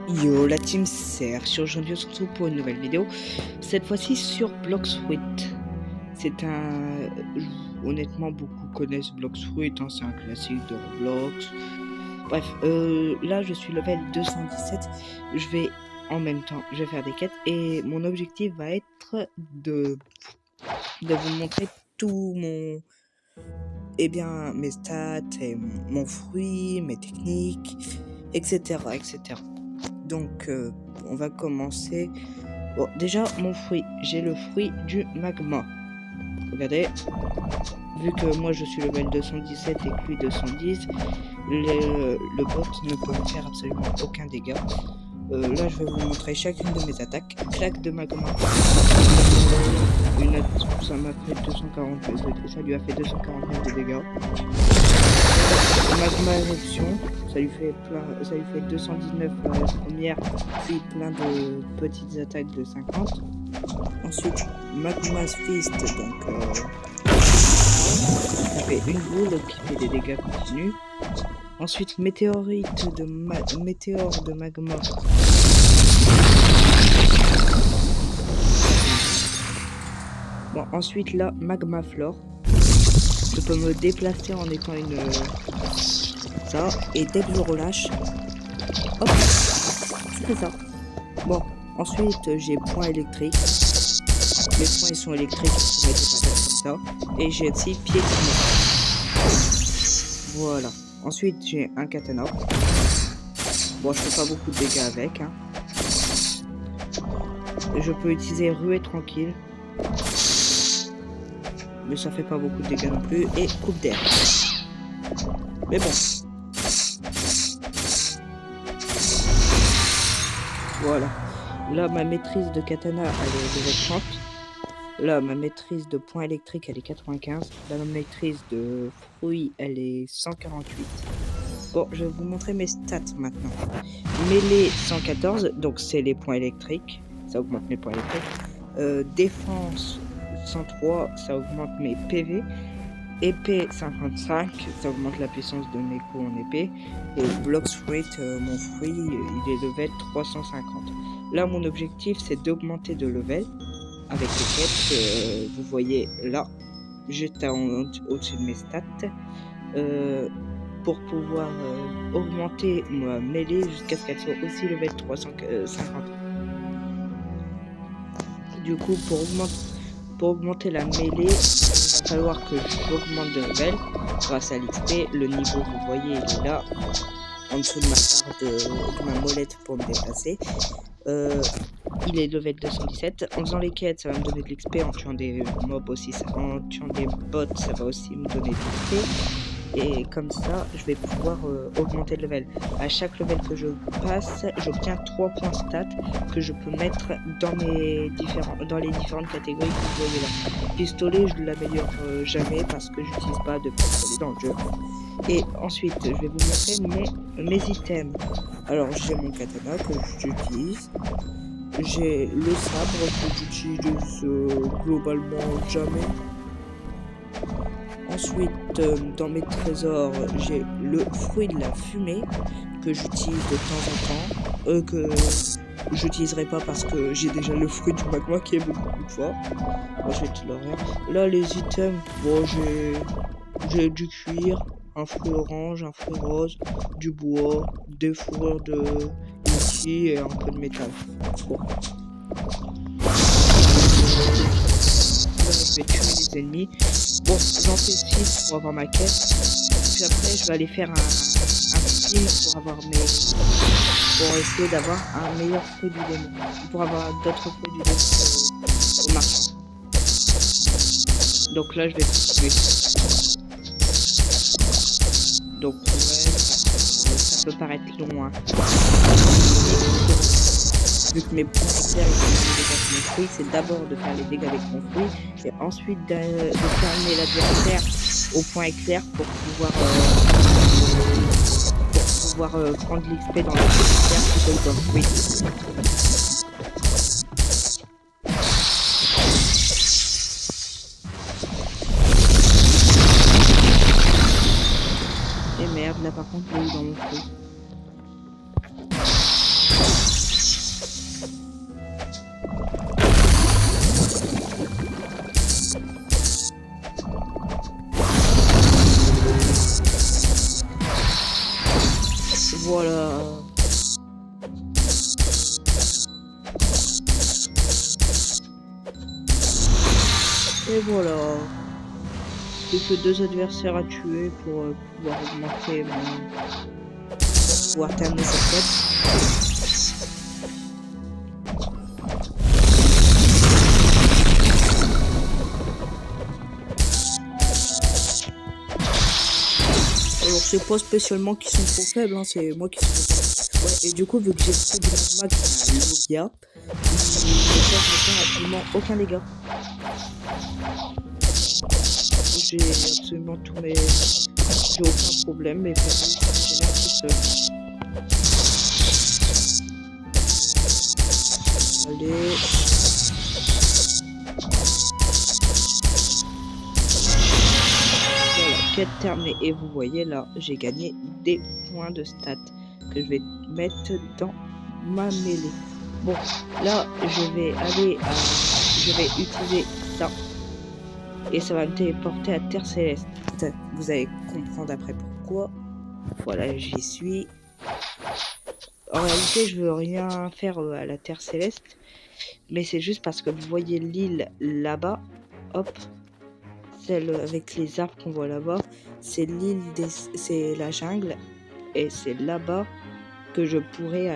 Yo la team Serge, aujourd'hui on se retrouve pour une nouvelle vidéo, cette fois-ci sur Bloxfruit. C'est un... honnêtement beaucoup connaissent Bloxfruit, hein, c'est un classique de Roblox. Bref, là je suis level 217, je vais en même temps, je vais faire des quêtes et mon objectif va être de vous montrer tout mon... eh bien mes stats, et mon fruit, mes techniques, etc. etc. Donc, on va commencer. Bon, déjà, mon fruit. J'ai le fruit du magma. Regardez. Vu que moi, je suis level 217 et que lui 210, le bot ne peut me faire absolument aucun dégât. Là, je vais vous montrer chacune de mes attaques. Claque de magma. Ça m'a fait 240. Ça lui a fait 249 de dégâts. Magma éruption, ça lui fait 219 pour la première, puis plein de petites attaques de 50. Ensuite, Magma's Fist, donc ça fait une boule qui fait des dégâts continus. Ensuite, météore de magma. Bon, ensuite là, Magma Flore. Je peux me déplacer en étant une... ça, et dès que je relâche, hop, c'est ça. Bon, ensuite j'ai point électrique. Les points ils sont électriques, je vais mettre des patates comme ça. Et j'ai aussi pied sinueux. Voilà. Ensuite j'ai un katana. Bon, je fais pas beaucoup de dégâts avec, hein. Je peux utiliser ruée tranquille. Mais ça fait pas beaucoup de dégâts non plus. Et coupe d'air. Mais bon. Voilà. Là, ma maîtrise de katana, elle est level 30. Là, ma maîtrise de point électrique, elle est 95. Là, ma maîtrise de fruits, elle est 148. Bon, je vais vous montrer mes stats maintenant. Mêlée 114, donc c'est les points électriques. Ça augmente mes points électriques. Défense 103, ça augmente mes PV. Épée 55, ça augmente la puissance de mes coups en épée. Et Bloxfruit, mon fruit, il est level 350. Là, mon objectif, c'est d'augmenter de level avec les quêtes que vous voyez là, juste au-dessus de mes stats, pour pouvoir augmenter ma mêlée jusqu'à ce qu'elle soit aussi level 350. Du coup, pour augmenter la mêlée, il va falloir que j'augmente de level grâce à l'XP. Le niveau, vous voyez, il est là, en dessous de ma molette pour me déplacer. Il est level 217. En faisant les quêtes, ça va me donner de l'XP. En tuant des mobs aussi, en tuant des bots, ça va aussi me donner de l'XP. Et comme ça, je vais pouvoir augmenter le level. À chaque level que je passe, j'obtiens 3 points stats que je peux mettre dans les différentes catégories que vous voyez là. Pistolet, je ne l'améliore jamais parce que j'utilise pas de pistolet dans le jeu. Et ensuite, je vais vous montrer mes items. Alors, j'ai mon katana que j'utilise. J'ai le sabre que j'utilise globalement jamais. Ensuite, dans mes trésors, j'ai le fruit de la fumée que j'utilise de temps en temps, que j'utiliserai pas parce que j'ai déjà le fruit du magma qui est beaucoup plus fort. Ensuite, là les items, bon, j'ai du cuir, un fruit orange, un fruit rose, du bois, des fourrures de ici et un peu de métal. Bon. Je vais tuer les ennemis. Bon, j'en fais 6 pour avoir ma quête. Puis après, je vais aller faire un film pour avoir pour essayer d'avoir un meilleur fruit du démon. Pour avoir d'autres fruits du démon au marché. Donc là, je vais tuer. Donc, ouais, ça peut paraître long, hein. Vu que mes points éclairs ils font des dégâts avec mon fruit, c'est d'abord de faire les dégâts avec mon fruit et ensuite de fermer l'adversaire au point éclair pour pouvoir prendre l'XP dans l'adversaire plutôt que dans le fruit. Et merde, là par contre, il est où dans mon fruit? voilà. Et voilà. J'ai que 2 adversaires à tuer pour pouvoir augmenter pouvoir terminer cette quête. Alors c'est pas spécialement qu'ils sont trop faibles, hein, c'est moi qui suis trop faible. Ouais, et du coup vu que j'ai fait du magma qui est un Logia, je ne fais absolument aucun dégât. J'ai absolument tous mes... J'ai aucun problème, mais c'est là tout seul. Allez. Voilà, quête terminée. Et vous voyez là, j'ai gagné des points de stats que je vais mettre dans ma mêlée. Bon, là, je vais utiliser ça. Et ça va me téléporter à Terre Céleste. Vous allez comprendre après pourquoi. Voilà, j'y suis. En réalité, je veux rien faire à la Terre Céleste. Mais c'est juste parce que vous voyez l'île là-bas. Hop. Celle avec les arbres qu'on voit là-bas. C'est l'île c'est la jungle. Et c'est là-bas que je pourrais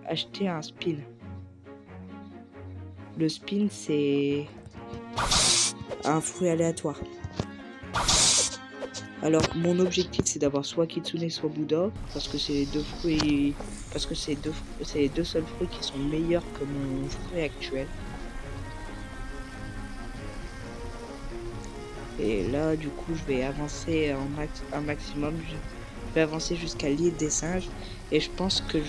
acheter un spin. Le spin, c'est un fruit aléatoire. Alors mon objectif c'est d'avoir soit Kitsune soit Bouddha parce que c'est les deux fruits, parce que c'est les deux seuls fruits qui sont meilleurs que mon fruit actuel. Et là du coup je vais avancer un maximum, je vais avancer jusqu'à l'île des singes et je pense que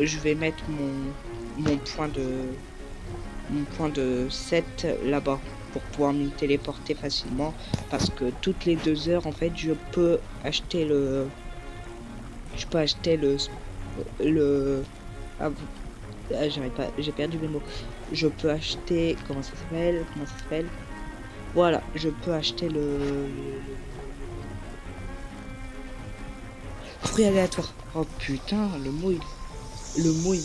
je vais mettre mon point de 7 là-bas pour pouvoir me téléporter facilement parce que toutes les 2 heures en fait je peux acheter j'arrive pas, j'ai perdu mes mots. Je peux acheter comment ça s'appelle voilà, je peux acheter le fruit aléatoire. Oh putain, le mot il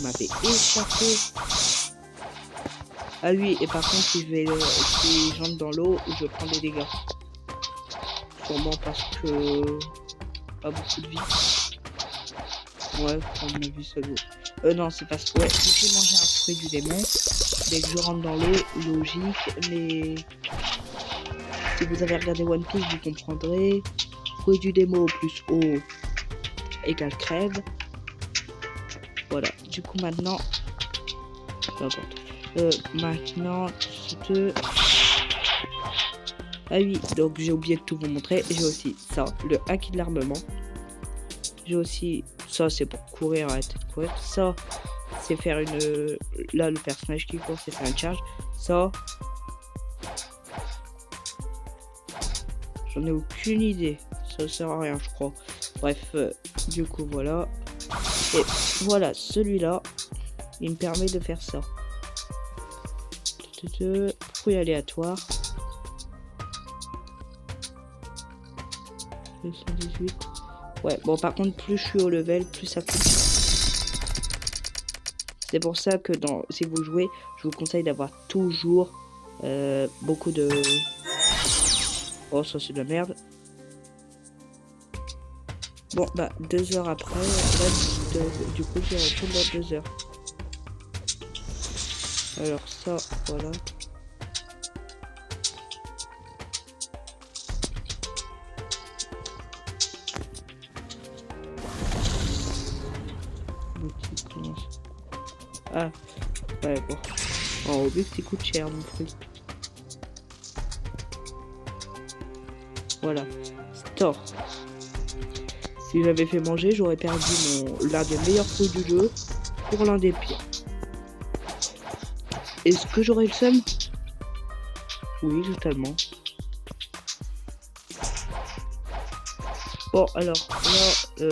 m'avait échappé. Ah oui, et par contre si j'entre dans l'eau, je prends des dégâts. Sûrement parce que pas beaucoup de vie. Ouais, à mon avis ça doit. Non, c'est parce que ouais, si j'ai mangé un fruit du démon, dès que je rentre dans l'eau, logique, mais si vous avez regardé One Piece, vous comprendrez. Fruit du démon plus eau égale crève. Voilà, du coup maintenant. Peu importe. Maintenant, ah oui, donc j'ai oublié de tout vous montrer. J'ai aussi ça, le hack de l'armement. J'ai aussi ça, c'est pour courir, arrêter de courir. Ça, c'est faire une... Là, le personnage qui court, c'est faire une charge. Ça, j'en ai aucune idée. Ça sert à rien, je crois. Bref, du coup, voilà. Et voilà, celui-là, il me permet de faire ça. Fruit aléatoire. 218. Ouais, bon par contre plus je suis au level, plus ça coûte. C'est pour ça que si vous jouez, je vous conseille d'avoir toujours beaucoup de... Oh ça c'est de la merde. Bon bah 2 heures après, là, du coup je retourne dans 2 heures. Alors ça, voilà. Ah, ouais bon. Oh, vu que ça coûte cher mon truc. Voilà. Store. Si j'avais fait manger, j'aurais perdu l'un des meilleurs fruits du jeu pour l'un des pires. Est-ce que j'aurais le seum? Oui, totalement. Bon, alors, là,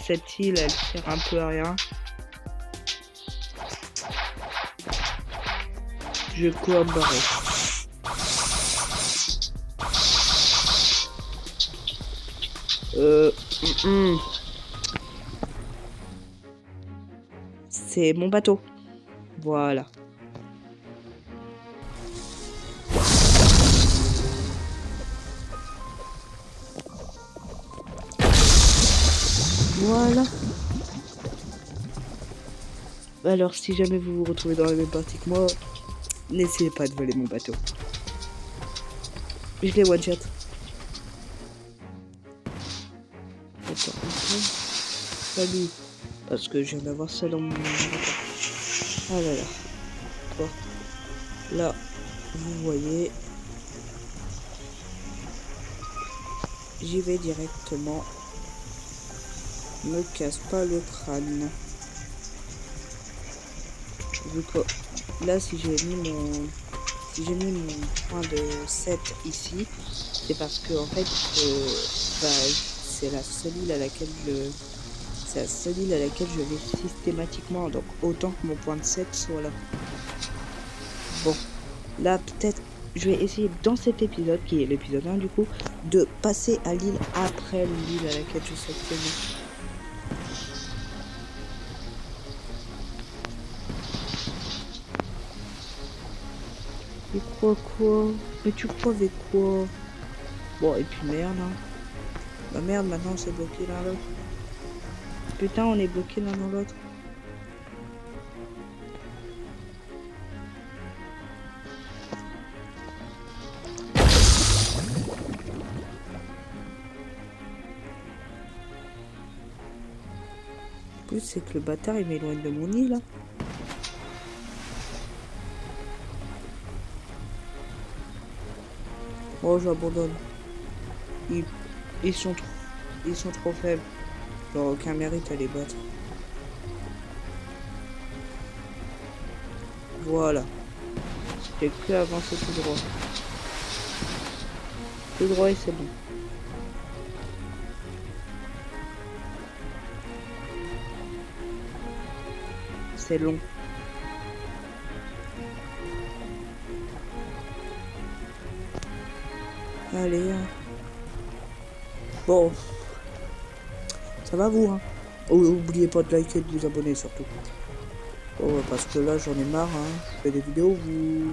cette île, elle sert un peu à rien. Je vais collaborer. c'est mon bateau. Voilà. Voilà. Alors, si jamais vous vous retrouvez dans la même partie que moi, n'essayez pas de voler mon bateau. Je l'ai one shot. Attends, salut. Parce que je viens d'avoir ça dans mon bateau. Ah là là. Bon. Là, vous voyez. J'y vais directement. Me casse pas le crâne. Vu que là, si j'ai mis mon point de 7 ici, c'est parce que en fait, c'est la seule île à laquelle je vais systématiquement, donc autant que mon point de 7 soit là. Bon, là peut-être je vais essayer dans cet épisode, qui est l'épisode 1 du coup, de passer à l'île après l'île à laquelle je suis actuellement. Tu crois quoi? Mais tu crois avec quoi? Bon, et puis merde, hein. Bah merde, maintenant on s'est bloqué l'un l'autre. Putain, on est bloqué l'un dans l'autre. En plus, c'est que le bâtard il m'éloigne de mon île là. Oh, j'abandonne. Ils sont trop faibles. Genre, aucun mérite à les battre. Voilà. J'ai que avancer tout droit. Tout droit et c'est bon. C'est long. Allez. Bon. Ça va vous, hein. Oh, oubliez pas de liker et de vous abonner surtout. Oh, parce que là j'en ai marre, hein. Je fais des vidéos où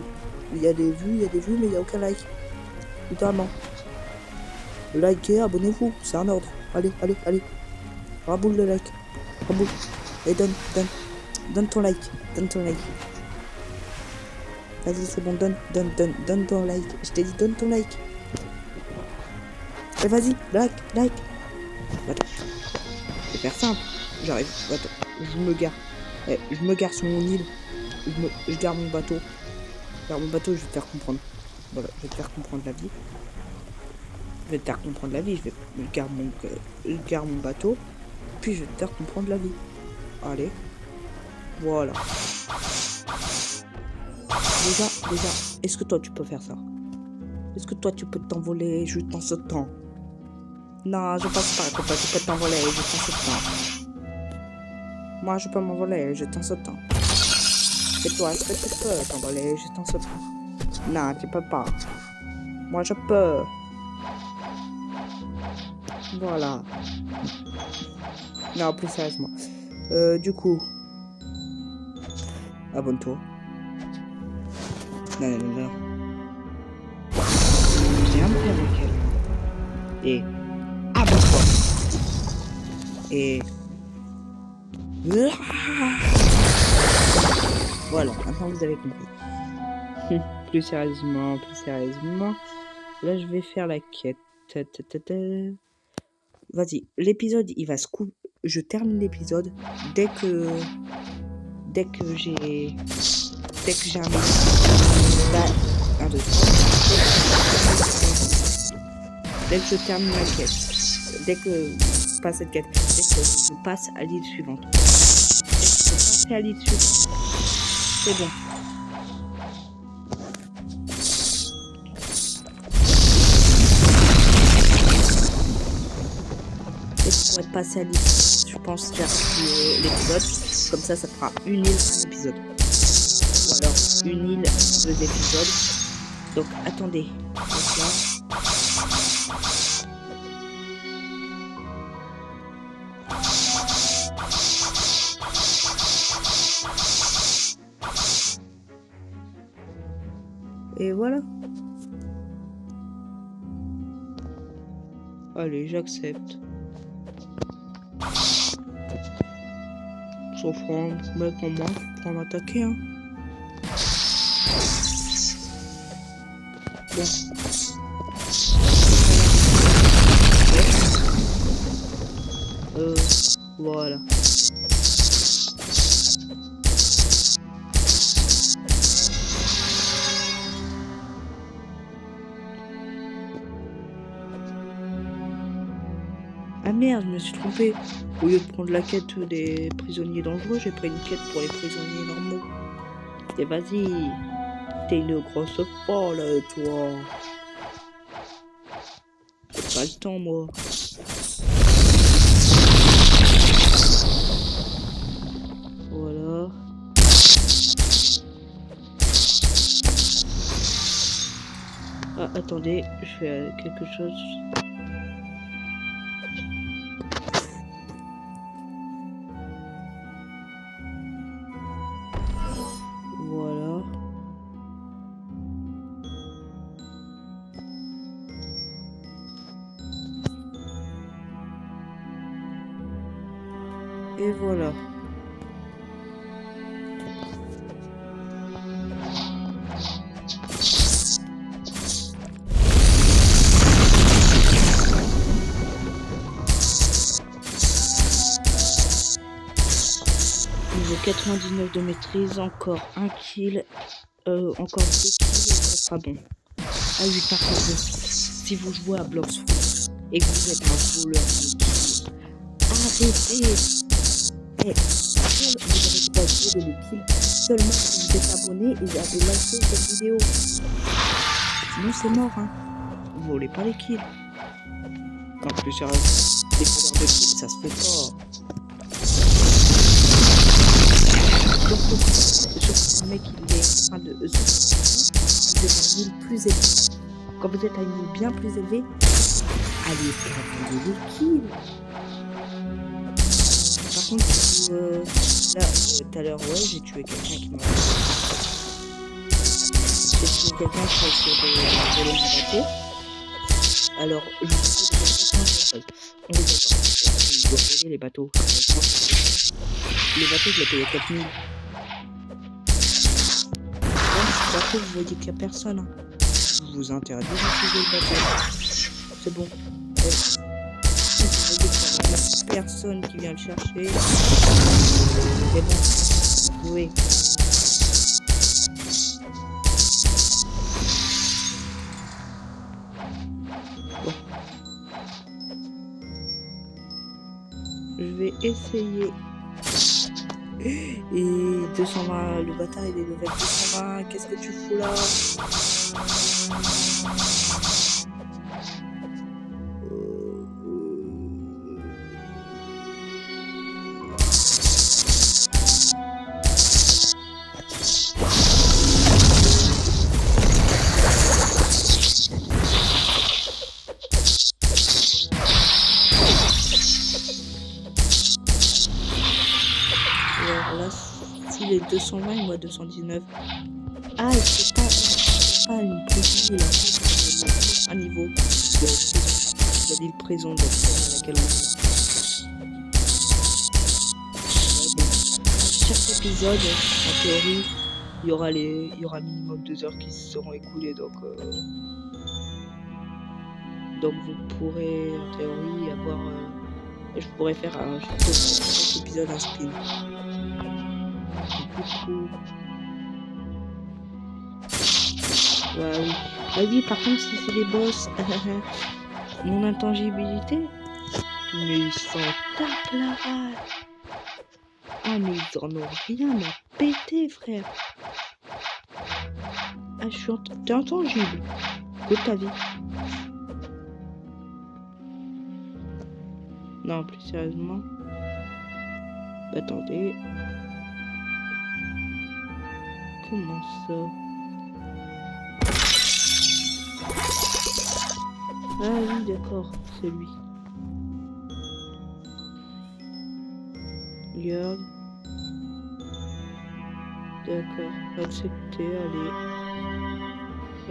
il y a des vues, mais il n'y a aucun like. Littéralement. Likez, abonnez-vous, c'est un ordre. Allez. Raboule le like. Raboule. Et donne ton like. Vas-y, c'est bon, donne ton like. Je t'ai dit, donne ton like. Et vas-y, like. Attends. C'est faire simple. J'arrive. Attends. Je me gare sur mon île. Je garde mon bateau. Je vais te faire comprendre. Voilà, je vais te faire comprendre la vie. Je garde mon bateau. Puis je vais te faire comprendre la vie. Allez. Voilà. Déjà, est-ce que toi tu peux faire ça? Est-ce que toi tu peux t'envoler juste en sautant? Non, je pense pas que toi tu peux t'envoler juste en sautant. Moi je peux m'envoler juste en sautant. Et toi, est-ce que tu peux t'envoler juste en sautant? Non, tu peux pas. Moi je peux. Voilà. Non, plus sérieusement. Du coup. Abonne-toi. Non. Viens me faire avec elle. Et abonne-toi. Et voilà, maintenant vous avez compris. Plus sérieusement. Là je vais faire la quête. Vas-y, l'épisode il va se couper. Je termine l'épisode dès que j'ai un dès que je termine la quête, dès que je passe cette quête, dès que je passe à l'île suivante. C'est bon. Et pour être passé à l'île, je pense que j'ai repris l'épisode. Comme ça fera une île, un épisode. Ou alors une île, 2 épisodes. Donc attendez. Donc là. Et voilà. Allez, j'accepte. Sauf pour mettre en moi pour m'attaquer, hein. Bon. Voilà. Ah merde, je me suis trompé. Au lieu de prendre la quête des prisonniers dangereux, j'ai pris une quête pour les prisonniers normaux. Et vas-y, t'es une grosse folle, toi. J'ai pas le temps, moi. Voilà. Ah, attendez, je fais quelque chose. Voilà. Et voilà. Niveau 99 de maîtrise, encore un kill, encore 2 kills et ça sera bon. Ah oui, par contre, si vous jouez à Blox Fruit et que vous êtes un voleur de kills, arrêtez. Vous n'avez pas joué les kills seulement si vous êtes abonné et avez liké cette vidéo. Sinon c'est mort, hein. Vous volez pas les kills. En plus, des voleurs de kills, ça se fait pas. Surtout un mec il est en train de vous êtes à une île plus élevée. Quand vous êtes à une île bien plus élevée, allez gratter les kills. Par contre, là, tout à l'heure, ouais, j'ai tué quelqu'un qui m'a. J'ai tué quelqu'un qui a essayé de voler mon bateau. Alors, je vous dis on est d'accord. Il doit voler les bateaux. Les bateaux, je les payais 4000. Bateau, vous voyez qu'il n'y a personne. Hein. Je vous interdis d'utiliser le bateau. C'est bon. Vous voyez qu'il n'y a personne qui vient le chercher. C'est bon. Oui. Bon. Je vais essayer. Et 220, le bâtard il est level 220, qu'est-ce que tu fous là? Alors là, s'il est 220 et moi 219. Ah, c'est pas une prison, là. C'est un niveau de l'île prison dans laquelle on est. Chaque épisode, en théorie, il y aura minimum 2 heures qui se seront écoulées, donc vous pourrez en théorie avoir, je pourrais faire chaque épisode un spin. Coucou. Ouais, oui. Ah oui, par contre, si c'est les boss, mon intangibilité, mais ils s'en tapent la rate. Ah, mais ils en ont rien à péter, frère. Ah, t'es intangible. De ta vie. Non, plus sérieusement. Attendez. Comment ça? Ah oui, d'accord, c'est lui. Regarde. D'accord, accepter, allez.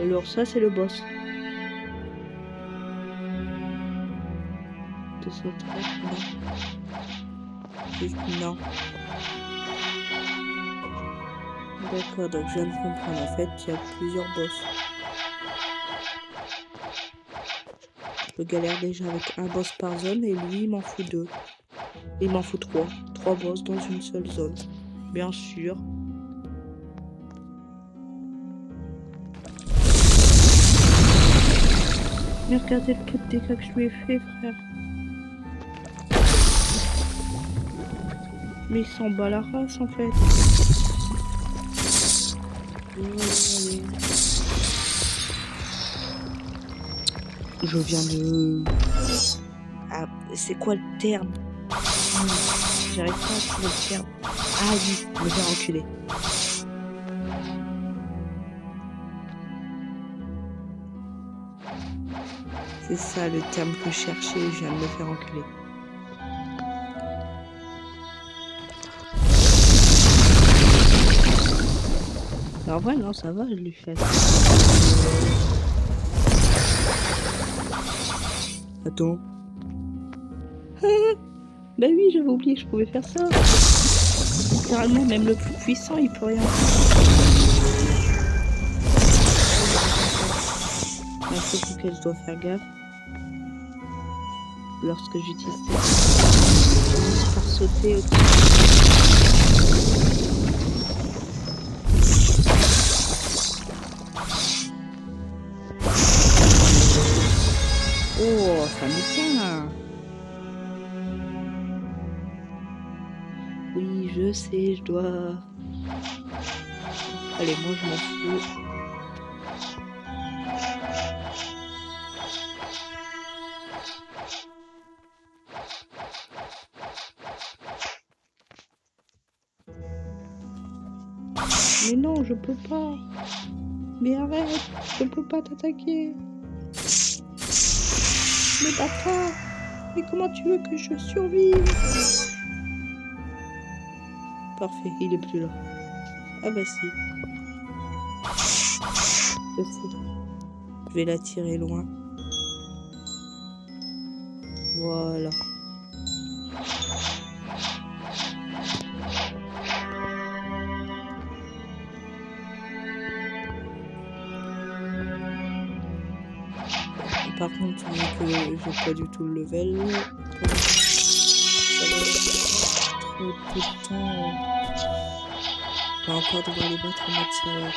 Alors ça c'est le boss. 230, non. Juste non. D'accord, donc je viens de comprendre. En fait, il y a plusieurs boss. Je galère déjà avec un boss par zone et lui il m'en fout 2. Il m'en fout 3. 3 boss dans une seule zone. Bien sûr. Mais regardez le peu de dégâts que je lui ai fait, frère. Mais il s'en bat la race en fait. Allez. Je viens de... Ah, c'est quoi le terme? J'arrive pas à trouver le terme. Ah oui, me faire enculer. C'est ça le terme que je cherchais, je viens de me faire enculer. En vrai, non, ça va, je lui fais. Attends. Bah oui, j'avais oublié que je pouvais faire ça. Littéralement, même le plus puissant, il peut rien faire. Un truc auquel je dois faire gaffe. Lorsque j'utilise ça, je par sauter au-dessus. Oh, ça me tient. Oui, je sais, je dois... Allez, moi je m'en fous. Mais non, je peux pas. Mais arrête, je peux pas t'attaquer. Mais bâtard, mais comment tu veux que je survive? Parfait, il est plus là. Ah bah si. Je sais. Je vais la tirer loin. Voilà. Par contre, vu que j'ai pas du tout le level, ça va être trop peu de temps. On va encore devoir les battre en mode sérieux.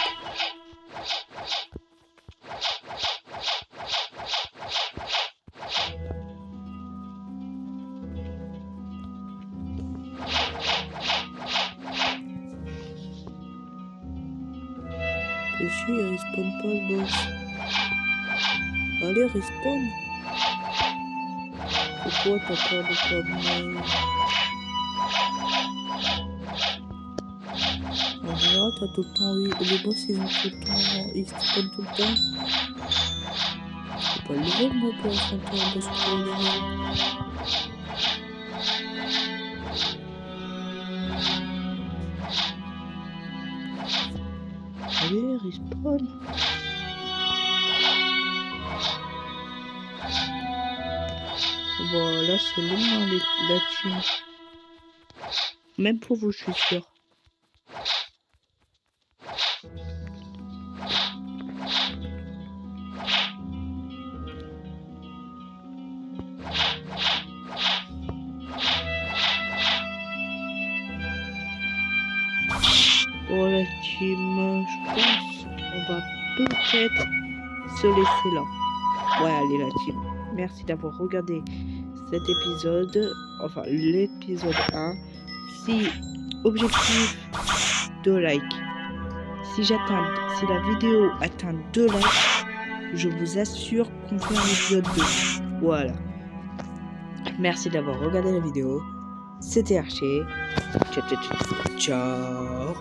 Et si, il respawn pas le boss. Allez, respawn. C'est quoi, t'as peur de quoi, en général, t'as tout le temps, oui. Les boss, ils ont tout le temps, ils spawnent tout le temps. C'est pas le level, moi, pour affronter un boss pour le level. Allez, respawn. Voilà, c'est long, hein, la thune. Même pour vous, je suis sûr. Pour la team, je pense qu'on va peut-être se laisser là. Ouais, allez la team. Merci d'avoir regardé cet épisode, enfin l'épisode 1. Si objectif 2 likes, si la vidéo atteint 2 likes, je vous assure qu'on fait un épisode 2. Voilà. Merci d'avoir regardé la vidéo. C'était Archer. Ciao.